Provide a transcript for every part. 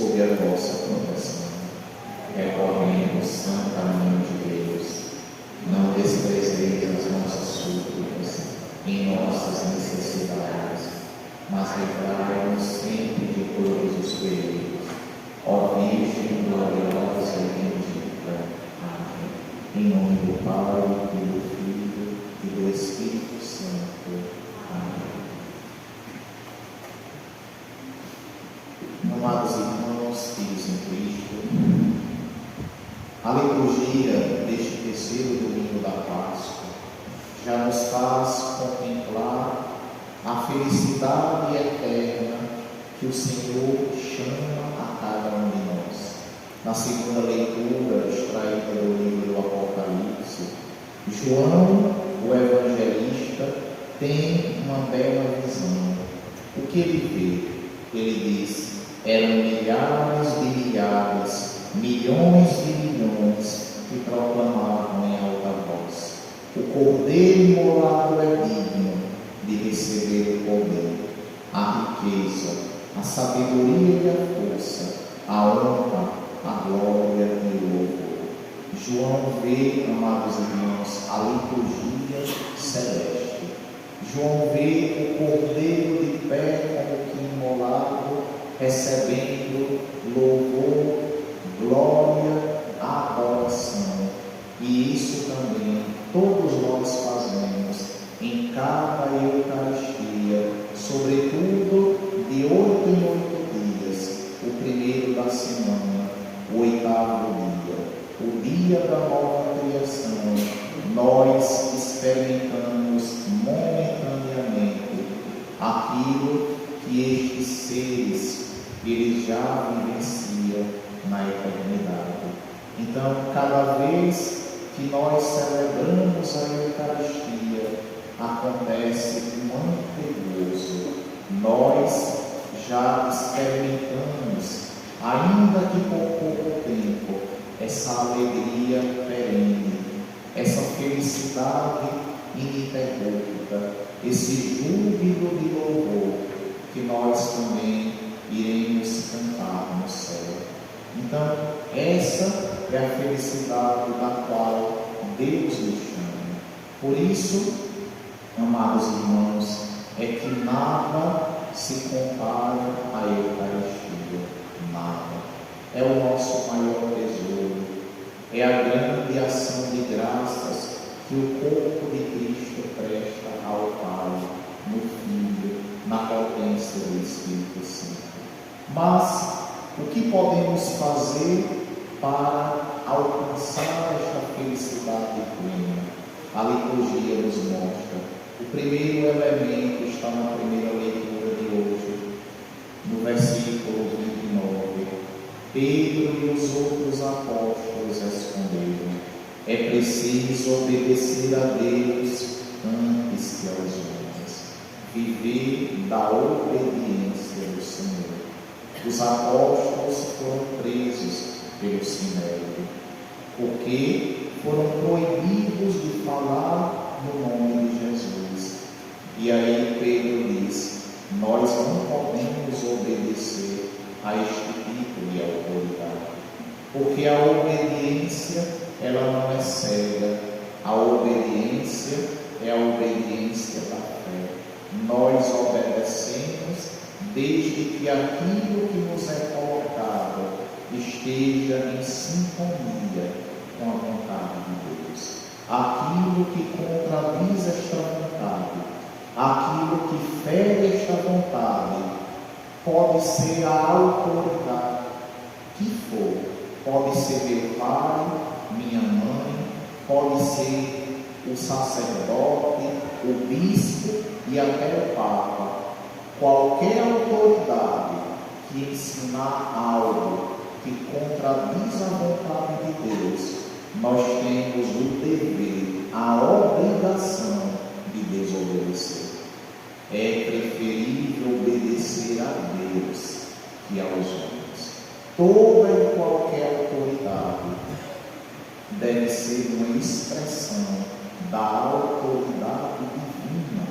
sob a vossa proteção. Recorrendo, Santa Mãe de Deus, não desprezeis as nossas súplicas em nossas necessidades, mas livrai-nos sempre de todos os perigos. Ó Virgem gloriosa e bendita. Amém. Em nome do Pai, e do Filho, e do Espírito Santo. Amém. Amados irmãos, filhos em Cristo, a liturgia deste terceiro domingo da Páscoa já nos faz contemplar a felicidade eterna que o Senhor chama a cada um de nós. Na segunda leitura, extraída do livro do Apocalipse, João, o evangelista, tem uma bela visão. O que ele vê? Ele diz: eram milhares de milhares, milhões de milhões que proclamavam em alta voz: o Cordeiro imolado é digno de receber o poder, a riqueza, a sabedoria e a força, a honra, a glória e o louvor. João vê, amados irmãos, a liturgia celeste. João vê o Cordeiro de pé como que imolado, recebendo louvor, glória, adoração. E isso também todos nós fazemos em cada Eucaristia, sobretudo de 8 em 8 dias, o primeiro da semana, o 8º dia, o dia da nova criação. Nós experimentamos momentaneamente aquilo que estes seres eles já vivenciam na eternidade. Então, cada vez que nós celebramos a Eucaristia, acontece um antegozo. Nós já experimentamos, ainda que por pouco tempo, essa alegria perene, essa felicidade ininterrupta, esse júbilo de louvor que nós também iremos cantar no céu. Então, essa é a felicidade da qual Deus nos chama. Por isso, amados irmãos, é que nada se compara à Eucaristia. Nada. É o nosso maior tesouro. É a grande ação de graças que o corpo de Cristo presta ao Pai, no Filho, na potência do Espírito Santo. Mas o que podemos fazer para alcançar esta felicidade plena? A liturgia nos mostra. O primeiro elemento está na primeira leitura de hoje, no versículo 29. Pedro e os outros apóstolos responderam: é preciso obedecer a Deus antes que aos homens, viver da obediência do Senhor. Os apóstolos foram presos pelo Sinédrio, porque foram proibidos de falar no nome de Jesus. E aí Pedro diz: nós não podemos obedecer a este tipo de autoridade, porque a obediência, ela não é cega. A obediência é a obediência da fé. Nós obedecemos desde que aquilo que nos é colocado esteja em sintonia com a vontade de Deus. Aquilo que contradiz esta vontade, aquilo que fere esta vontade, pode ser a autoridade que for. Pode ser meu pai, minha mãe, pode ser o sacerdote, o bispo e até o papa. Qualquer autoridade que ensinar algo que contradiz a vontade de Deus, nós temos o dever, a obrigação de desobedecer. É preferível obedecer a Deus que aos homens. Toda e qualquer autoridade deve ser uma expressão da autoridade divina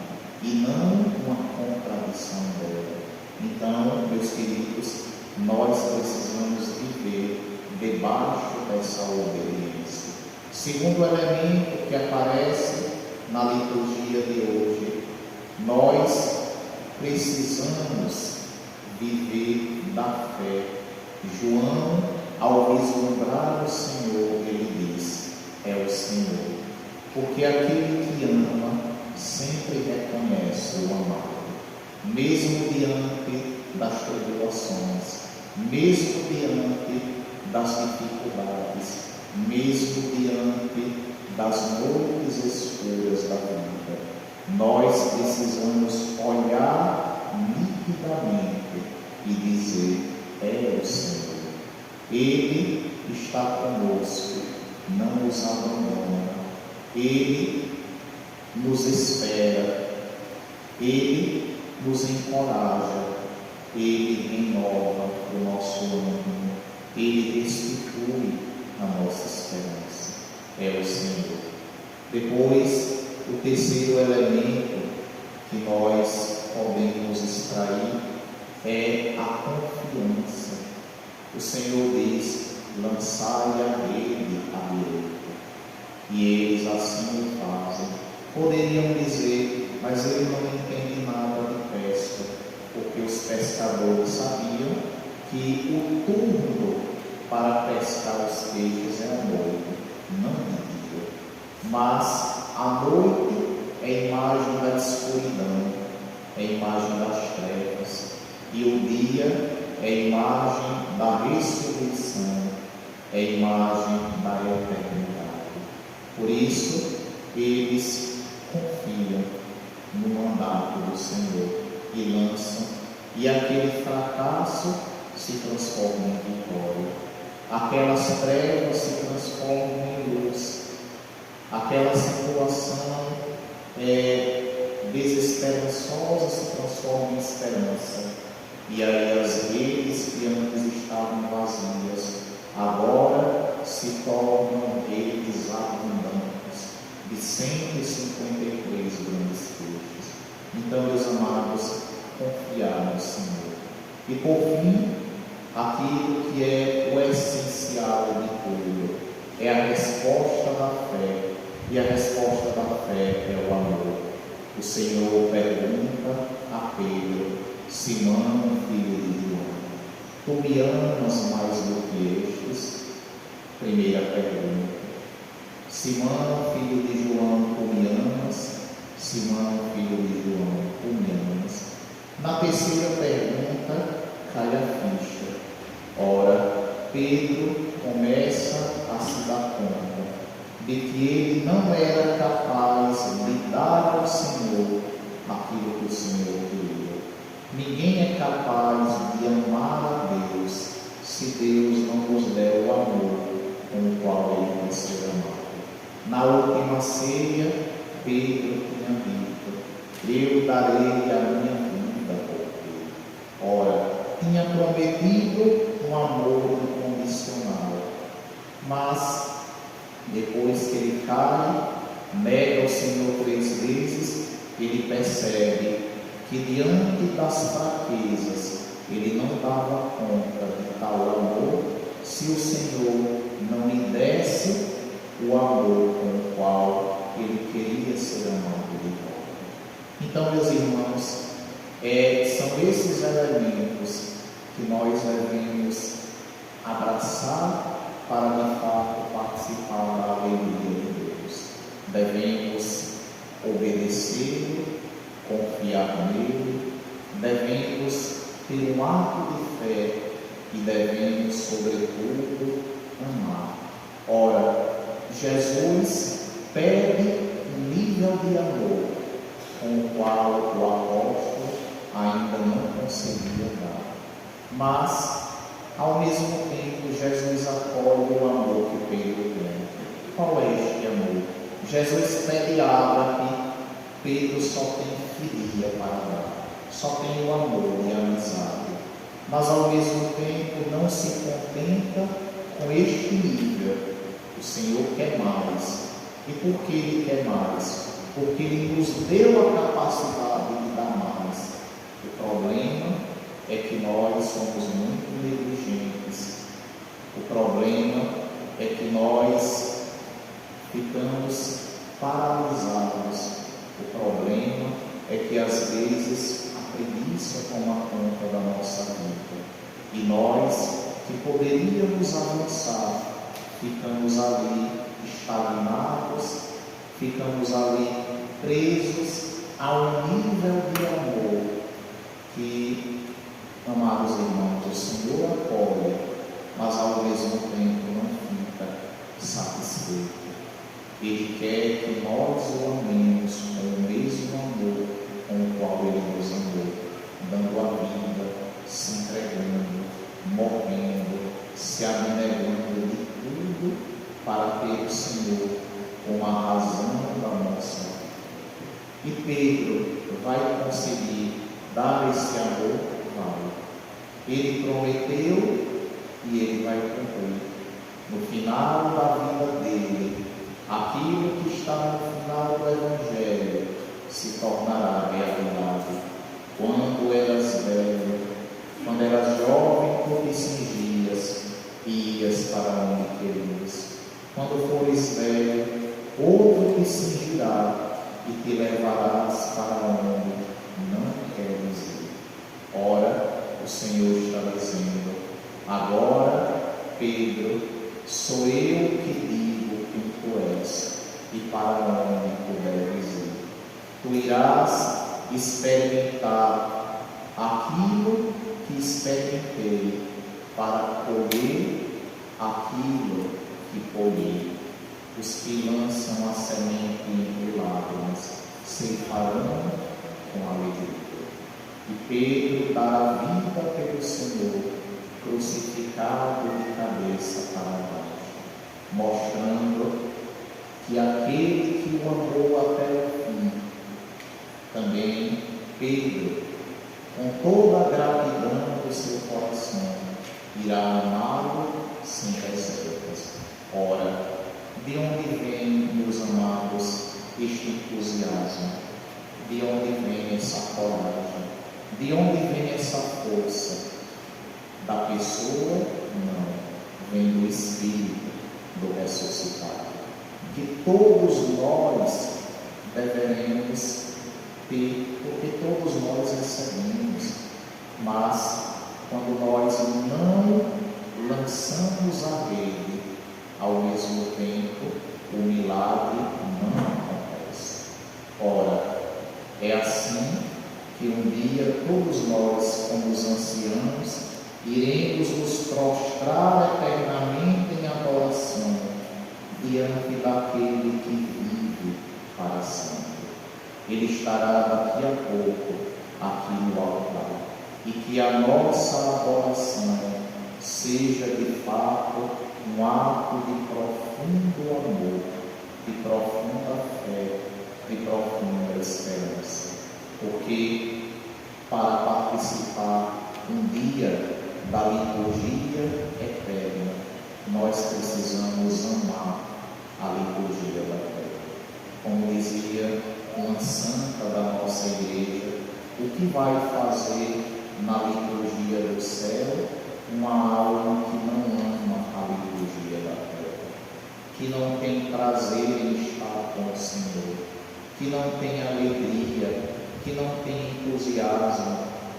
e não uma contradição dela. Então, meus queridos, nós precisamos viver debaixo dessa obediência. Segundo elemento que aparece na liturgia de hoje, nós precisamos viver da fé. João, ao vislumbrar o Senhor, ele diz: é o Senhor. Porque aquele que ama sempre reconhece o amado, mesmo diante das tribulações, mesmo diante das dificuldades, mesmo diante das noites escuras da vida. Nós precisamos olhar nitidamente e dizer: é o Senhor. Ele está conosco, não nos abandona, Ele nos espera, Ele nos encoraja, Ele renova o nosso ânimo, Ele restitui a nossa esperança. É o Senhor. Depois, o terceiro elemento que nós podemos extrair é a confiança. O Senhor diz: lançai a rede à direita. E eles assim o fazem. Poderiam dizer: mas ele não entende nada de pesca, porque os pescadores sabiam que o turno para pescar os peixes é à noite, não de dia. Mas a noite é a imagem da escuridão, é a imagem das trevas, e o dia é a imagem da ressurreição, é a imagem da eternidade. Por isso, eles confiam no mandato do Senhor e lançam, e aquele fracasso se transforma em vitória, aquelas trevas se transformam em luz, aquela situação desesperançosa se transforma em esperança, e aí as redes que antes estavam vazias agora se tornam redes abundantes de 153 grandes peixes. Então, meus amados, confiar no Senhor. E por fim, aquilo que é o essencial de tudo é a resposta da fé, e a resposta da fé é o amor. O Senhor pergunta a Pedro: Simão, filho de João, tu me amas mais do que estes? Primeira pergunta. Simão, filho de João, tu me amas? Simão, filho de João, tu me amas? Na terceira pergunta, cai a ficha. Ora, Pedro começa a se dar conta de que ele não era capaz de dar ao Senhor aquilo que o Senhor queria. Ninguém é capaz de amar a Deus se Deus não nos der o amor com o qual ele vai ser amado. Na última ceia, Pedro tinha dito: eu darei a minha vida por ti. Ora, tinha prometido um amor incondicional, mas depois que ele cai, nega o Senhor 3 vezes, ele percebe que diante das fraquezas ele não dava conta de tal amor se o Senhor não lhe desse o amor com o qual ele queria ser amado de volta. Então, meus irmãos, são esses elementos que nós devemos abraçar para de fato participar da alegria de Deus. Devemos obedecer, confiar nele, devemos ter um ato de fé e devemos, sobretudo, amar. Ora, Jesus pede um nível de amor com o qual o apóstolo ainda não conseguia dar. Mas, ao mesmo tempo, Jesus acolhe o amor que Pedro tem. Qual é este amor? Jesus pede água que Pedro só tem filia para dar, só tem o amor e a amizade. Mas, ao mesmo tempo, não se contenta com este nível. O Senhor quer mais. E por que Ele quer mais? Porque Ele nos deu a capacidade de dar mais. O problema é que nós somos muito negligentes. O problema é que nós ficamos paralisados. O problema é que às vezes a preguiça toma conta da nossa vida. E nós, que poderíamos avançar, ficamos ali estagnados, ficamos ali presos a um nível de amor que, amados irmãos, o Senhor apoia, mas ao mesmo tempo não fica satisfeito. Ele quer que nós o amemos com o mesmo amor com o qual Ele nos amou, dando a vida, se entregando, morrendo, se abnegando de tudo para ter o Senhor como a razão da nossa vida. E Pedro vai conseguir dar esse amor? Vai. Ele prometeu e ele vai cumprir. No final da vida dele, aquilo que está no final do Evangelho se tornará realidade. Quando eras velho, quando eras jovem, por que cingias e ias para onde querias. Quando fores velho, outro te cingirá e te levarás para onde não queres ir. Ora, o Senhor está dizendo: agora, Pedro, sou eu que digo quem tu és e para onde tu deves ir. Tu irás experimentar aquilo que experimentei, para colher aquilo que colhi. Os que lançam a semente entre lágrimas ceifarão com alegria. E Pedro dá a vida pelo Senhor, crucificado de cabeça para baixo, mostrando que aquele que o amou até o fim, também Pedro, com toda a gratidão do seu coração, irá amá-lo sem reservas. Ora, de onde vem, meus amados, este entusiasmo? De onde vem essa coragem? De onde vem essa força? Da pessoa? Não. Vem do Espírito do ressuscitado. Que todos nós deveremos ter, porque todos nós recebemos, mas quando nós não lançamos a rede, ao mesmo tempo, o milagre não acontece. Ora, é assim que um dia todos nós, como os anciãos, iremos nos prostrar eternamente em adoração diante daquele que vive para sempre. Ele estará daqui a pouco aqui no altar, e que a nossa adoração seja de fato um ato de profundo amor, de profunda fé, de profunda esperança. Porque para participar um dia da liturgia eterna, nós precisamos amar a liturgia da terra. Como dizia uma santa da nossa igreja, o que vai fazer na liturgia do céu uma alma que não ama a liturgia da terra, que não tem prazer em estar com o Senhor, que não tem alegria, que não tem entusiasmo,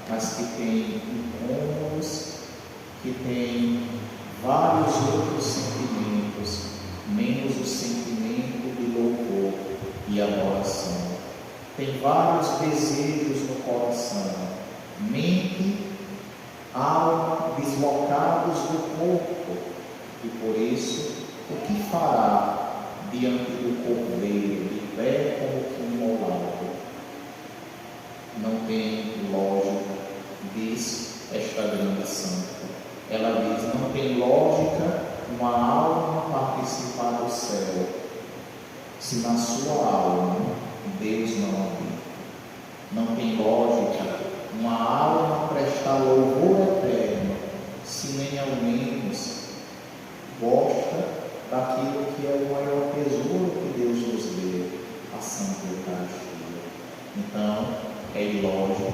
mas que tem incômodos, que tem vários outros sentimentos, menos o sentimento de louvor e adoração. Tem vários desejos no coração, mente, alma deslocados do corpo, e por isso, o que fará diante do Cordeiro, de pé como que imolado? Não tem lógica, diz esta grande santa. Ela diz: não tem lógica uma alma participar do céu, se na sua alma Deus não habita. Não tem lógica uma alma prestar louvor eterno, se nem ao menos gosta daquilo que é o maior tesouro que Deus nos deu, a Santa Eucaristia. Então, é ilógico,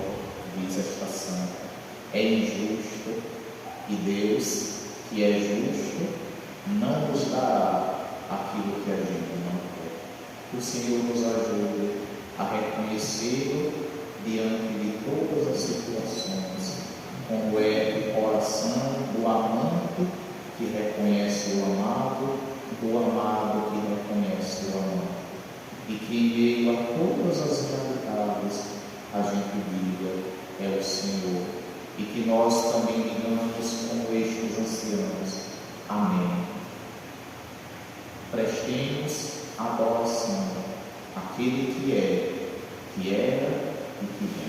diz esta santa, é injusto, e Deus, que é justo, não nos dará aquilo que a gente não quer. Que o Senhor nos ajude a reconhecê-lo diante de todas as situações, como é o coração do amante que reconhece o amado, do amado que reconhece o amado. E que em meio a todas as realidades a gente diga, é o Senhor. E que nós também digamos como estes anciãos, amém. Prestemos adoração àquele que é, que era e que vem.